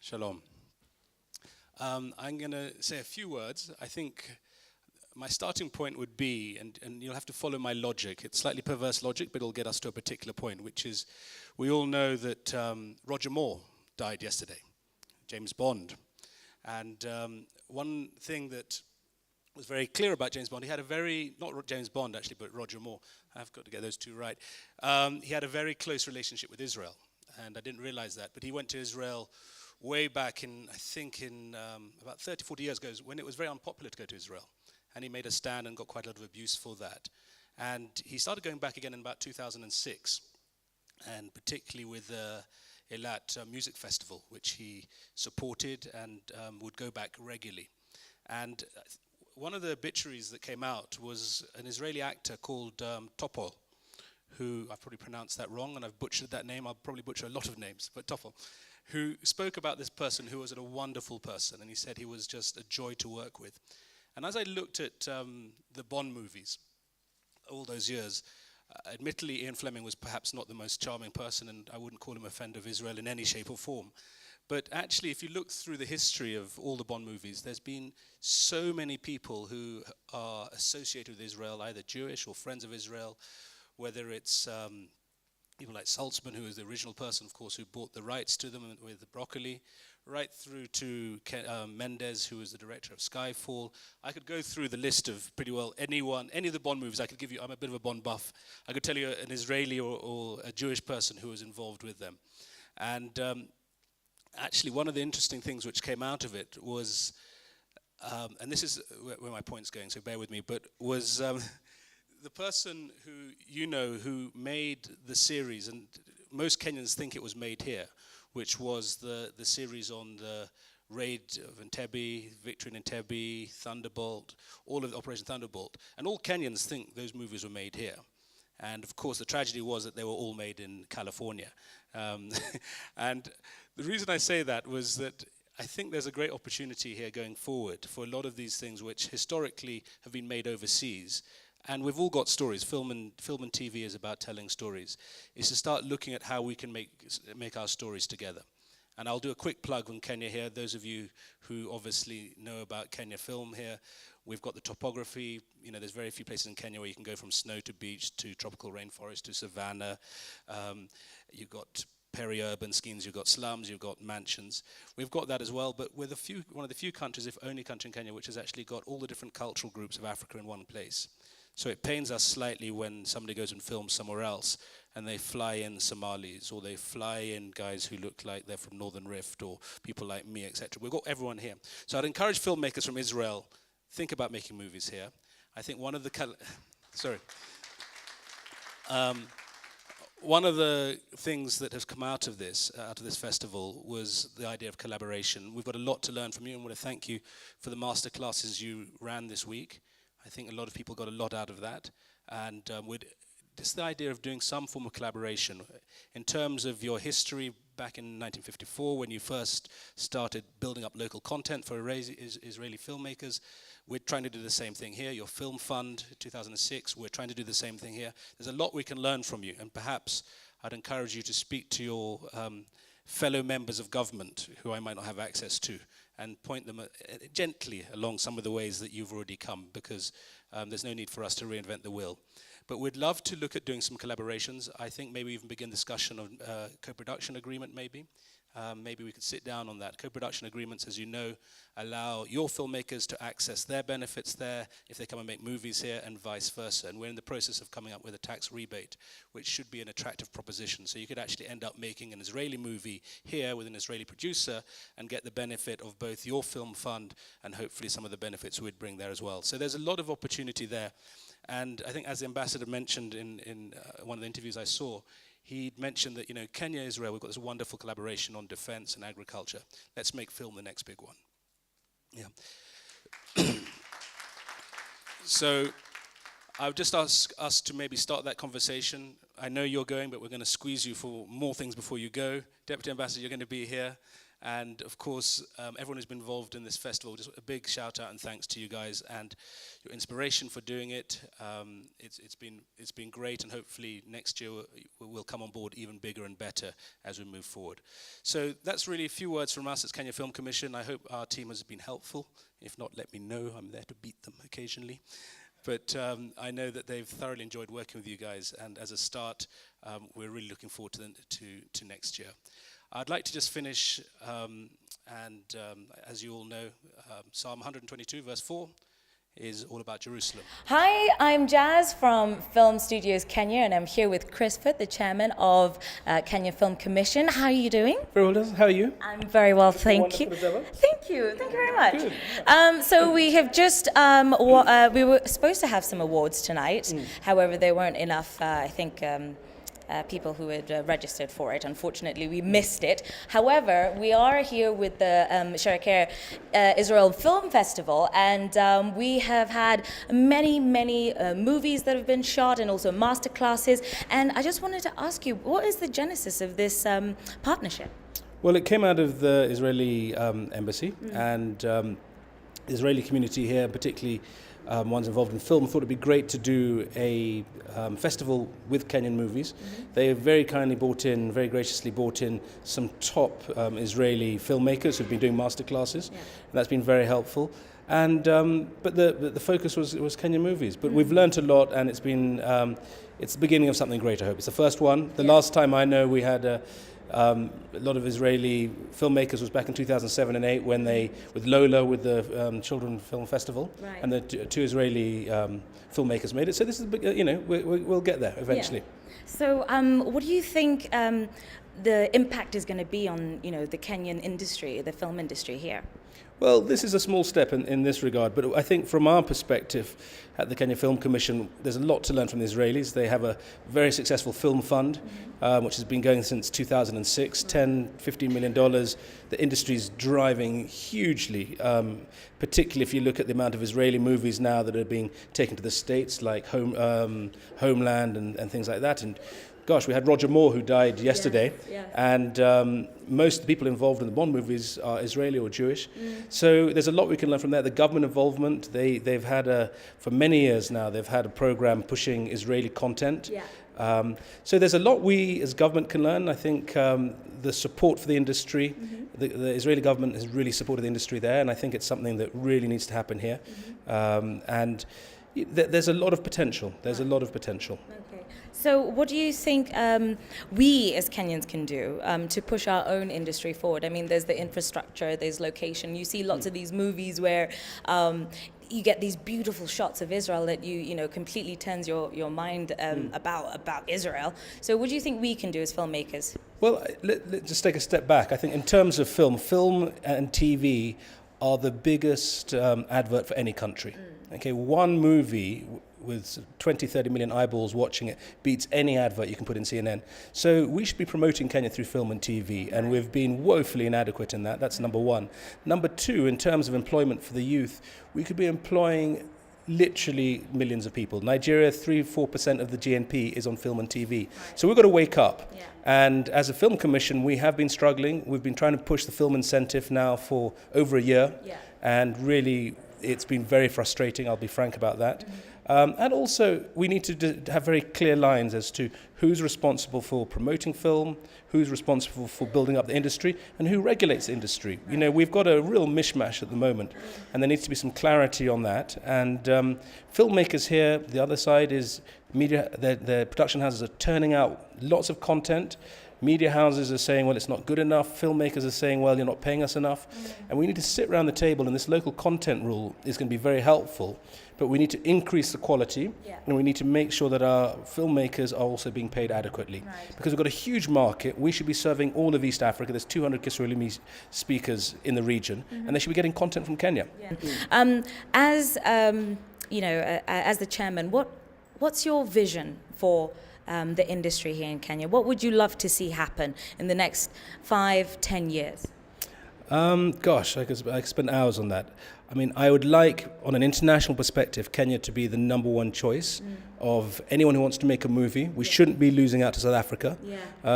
Shalom. I'm going to say a few words. I think my starting point would be, and you'll have to follow my logic. It's slightly perverse logic, but it'll get us to a particular point, which is we all know that Roger Moore died yesterday, James Bond. And one thing that was very clear about James Bond, he had a very, not James Bond actually, but Roger Moore, I've got to get those two right. He had a very close relationship with Israel, and I didn't realize that, but he went to Israel way back in, I think in about 30, 40 years ago, when it was very unpopular to go to Israel. And he made a stand and got quite a lot of abuse for that. And he started going back again in about 2006, and particularly with the Eilat Music Festival, which he supported and would go back regularly. And one of the obituaries that came out was an Israeli actor called Topol, who, I've probably pronounced that wrong, and I've butchered that name. I'll probably butcher a lot of names, but Topol, who spoke about this person who was a wonderful person, and he said he was just a joy to work with. And as I looked at the Bond movies all those years, admittedly Ian Fleming was perhaps not the most charming person, and I wouldn't call him a friend of Israel in any shape or form. But actually, if you look through the history of all the Bond movies, there's been so many people who are associated with Israel, either Jewish or friends of Israel, whether it's people like Saltzman, who was the original person, of course, who bought the rights to them with the Broccoli, right through to Mendes, who was the director of Skyfall. I could go through the list of pretty well any of the Bond movies. I could give you, I'm a bit of a Bond buff. I could tell you an Israeli or a Jewish person who was involved with them. And actually, one of the interesting things which came out of it was, and this is where my point's going, so bear with me, but was the person who made the series, and most Kenyans think it was made here, which was the series on the raid of Entebbe, Victory in Entebbe, Thunderbolt, all of Operation Thunderbolt. And all Kenyans think those movies were made here. And of course, the tragedy was that they were all made in California. And the reason I say that was that I think there's a great opportunity here going forward for a lot of these things which historically have been made overseas. And we've all got stories. Film and TV is about telling stories. Is to start looking at how we can make our stories together. And I'll do a quick plug on Kenya here. Those of you who obviously know about Kenya film here, we've got the topography. You know, there's very few places in Kenya where you can go from snow to beach to tropical rainforest to savanna. You've got peri-urban schemes, you've got slums, you've got mansions. We've got that as well, but we're one of the few countries, if only country in Kenya, which has actually got all the different cultural groups of Africa in one place. So it pains us slightly when somebody goes and films somewhere else and they fly in Somalis or they fly in guys who look like they're from Northern Rift or people like me, etc. We've got everyone here. So I'd encourage filmmakers from Israel, think about making movies here. I think one of the one of the things that has come out of this festival was the idea of collaboration. We've got a lot to learn from you, and I want to thank you for the master classes you ran this week. I think a lot of people got a lot out of that, and just the idea of doing some form of collaboration. In terms of your history back in 1954, when you first started building up local content for Israeli filmmakers, we're trying to do the same thing here. Your Film Fund, 2006, we're trying to do the same thing here. There's a lot we can learn from you, and perhaps I'd encourage you to speak to your fellow members of government who I might not have access to, and point them gently along some of the ways that you've already come, because there's no need for us to reinvent the wheel. But we'd love to look at doing some collaborations. I think maybe even begin discussion on co-production agreement maybe. Maybe we could sit down on that. Co-production agreements, as you know, allow your filmmakers to access their benefits there if they come and make movies here, and vice versa. And we're in the process of coming up with a tax rebate, which should be an attractive proposition. So you could actually end up making an Israeli movie here with an Israeli producer and get the benefit of both your film fund and hopefully some of the benefits we'd bring there as well. So there's a lot of opportunity there. And I think, as the ambassador mentioned in one of the interviews I saw, he mentioned that, you know, Kenya, Israel, we've got this wonderful collaboration on defense and agriculture. Let's make film the next big one. Yeah. So I would just ask us to maybe start that conversation. I know you're going, but we're going to squeeze you for more things before you go. Deputy Ambassador, you're going to be here. And of course, everyone who's been involved in this festival, just a big shout out and thanks to you guys and your inspiration for doing it. It's been great, and hopefully next year we'll come on board even bigger and better as we move forward. So that's really a few words from us as Kenya Film Commission. I hope our team has been helpful. If not, let me know. I'm there to beat them occasionally. But I know that they've thoroughly enjoyed working with you guys, and as a start, we're really looking forward to next year. I'd like to just finish, as you all know, Psalm 122, verse 4, is all about Jerusalem. Hi, I'm Jazz from Film Studios Kenya, and I'm here with Chris Foot, the chairman of Kenya Film Commission. How are you doing? Very well, how are you? I'm very well, thank you. Thank you very much. So we have just, we were supposed to have some awards tonight, however there weren't enough, I think, people who had registered for it. Unfortunately, we missed it. However, we are here with the Sharakeh Israel Film Festival, and we have had many movies that have been shot and also master classes. And I just wanted to ask you, what is the genesis of this partnership? Well, it came out of the Israeli embassy, and the Israeli community here, particularly ones involved in film, thought it'd be great to do a festival with Kenyan movies. They very kindly very graciously brought in some top Israeli filmmakers who've been doing master classes, and that's been very helpful. And but the focus was Kenyan movies. But we've learnt a lot, and it's been it's the beginning of something great. I hope it's the first one. The last time I know we had a lot of Israeli filmmakers was back in 2007 and 8 when they, with Lola, with the Children Film Festival, and the two Israeli filmmakers made it. So this is, we'll get there eventually. Yeah. So what do you think the impact is going to be on, the Kenyan industry, the film industry here? Well, this is a small step in this regard, but I think from our perspective at the Kenya Film Commission, there's a lot to learn from the Israelis. They have a very successful film fund, which has been going since 2006, $10-15 million. The industry's driving hugely, particularly if you look at the amount of Israeli movies now that are being taken to the States, like Homeland and things like that. And gosh, we had Roger Moore, who died yesterday, and most of the people involved in the Bond movies are Israeli or Jewish. So there's a lot we can learn from that. The government involvement, they've had for many years now, they've had a program pushing Israeli content. So there's a lot we as government can learn. I think the support for the industry, the Israeli government has really supported the industry there, and I think it's something that really needs to happen here. And there's a lot of potential. There's a lot of potential. Okay. So what do you think we as Kenyans can do to push our own industry forward? I mean, there's the infrastructure, there's location. You see lots of these movies where you get these beautiful shots of Israel that you completely turns your mind about Israel. So what do you think we can do as filmmakers? Well, let's just take a step back. I think in terms of film and TV are the biggest advert for any country. Okay, one movie with 20-30 million eyeballs watching it beats any advert you can put in CNN. So we should be promoting Kenya through film and TV, and we've been woefully inadequate in that. That's number one. Number two, in terms of employment for the youth, we could be employing literally millions of people. Nigeria, 3-4% of the GNP is on film and TV. So we've got to wake up. And as a film commission, we have been struggling. We've been trying to push the film incentive now for over a year. And really, it's been very frustrating, I'll be frank about that. And also, we need to have very clear lines as to who's responsible for promoting film, who's responsible for building up the industry, and who regulates the industry. We've got a real mishmash at the moment, and there needs to be some clarity on that. And filmmakers here, the other side is media, the production houses are turning out lots of content. Media houses are saying, well, it's not good enough. Filmmakers are saying, well, you're not paying us enough. And we need to sit around the table, and this local content rule is going to be very helpful. But we need to increase the quality, and we need to make sure that our filmmakers are also being paid adequately. Because we've got a huge market. We should be serving all of East Africa. There's 200 Kiswahili speakers in the region, and they should be getting content from Kenya. As the chairman, what's your vision for the industry here in Kenya? What would you love to see happen in the next 5-10 years? Gosh, I could spend hours on that. I mean, I would like, on an international perspective, Kenya to be the number one choice of anyone who wants to make a movie. We shouldn't be losing out to South Africa.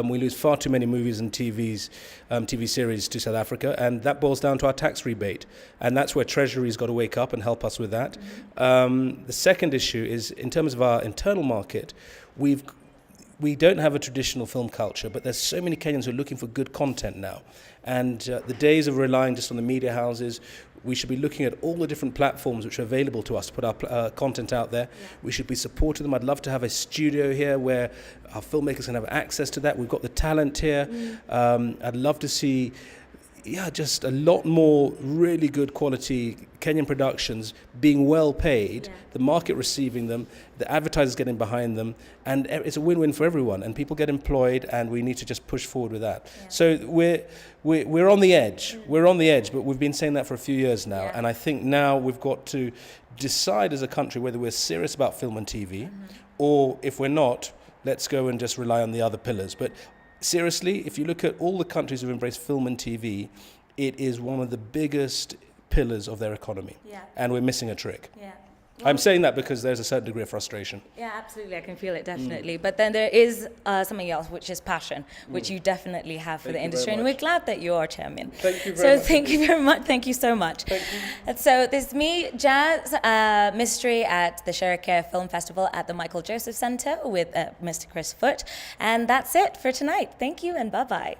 We lose far too many movies and TV series to South Africa, and that boils down to our tax rebate. And that's where Treasury's got to wake up and help us with that. The second issue is, in terms of our internal market, we don't have a traditional film culture, but there's so many Kenyans who are looking for good content now. And the days of relying just on the media houses, we should be looking at all the different platforms which are available to us to put our content out there. We should be supporting them. I'd love to have a studio here where our filmmakers can have access to that. We've got the talent here. I'd love to see just a lot more really good quality Kenyan productions being well paid, the market receiving them, the advertisers getting behind them, and it's a win-win for everyone, and people get employed, and we need to just push forward with that. So we're on the edge. We're on the edge, but we've been saying that for a few years now, and I think now we've got to decide as a country whether we're serious about film and TV, or if we're not, let's go and just rely on the other pillars. But seriously, if you look at all the countries who've embraced film and TV, it is one of the biggest pillars of their economy. And we're missing a trick. Well, I'm saying that because there's a certain degree of frustration. Yeah, absolutely. I can feel it, definitely. But then there is something else, which is passion, which you definitely have for the industry. And we're glad that you are chairman. Thank you very much. Thank you very much. Thank you so much. Thank you. And so this is me, Jazz, mystery at the Shericare Film Festival at the Michael Joseph Centre with Mr. Chris Foote. And that's it for tonight. Thank you and bye-bye.